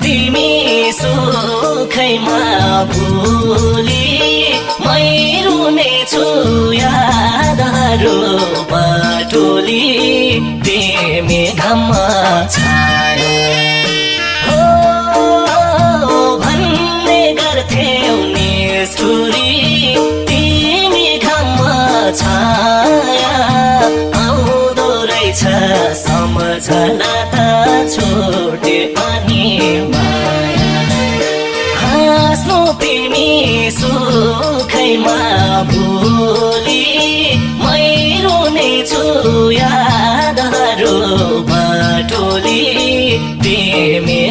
तिमी सुखैमा भुली मै रुनेछु यादहरू बटोली तिमी घाममा छायो भन्ने गर्थ्यौ निष्ठुरी तिमी घाममा छाया आउँदो रहेछ सम्झना त छोटे पनि माया हाँस्नु तिमी सुखैमा भुली मै रुनेछु यादहरू बटोली तिमी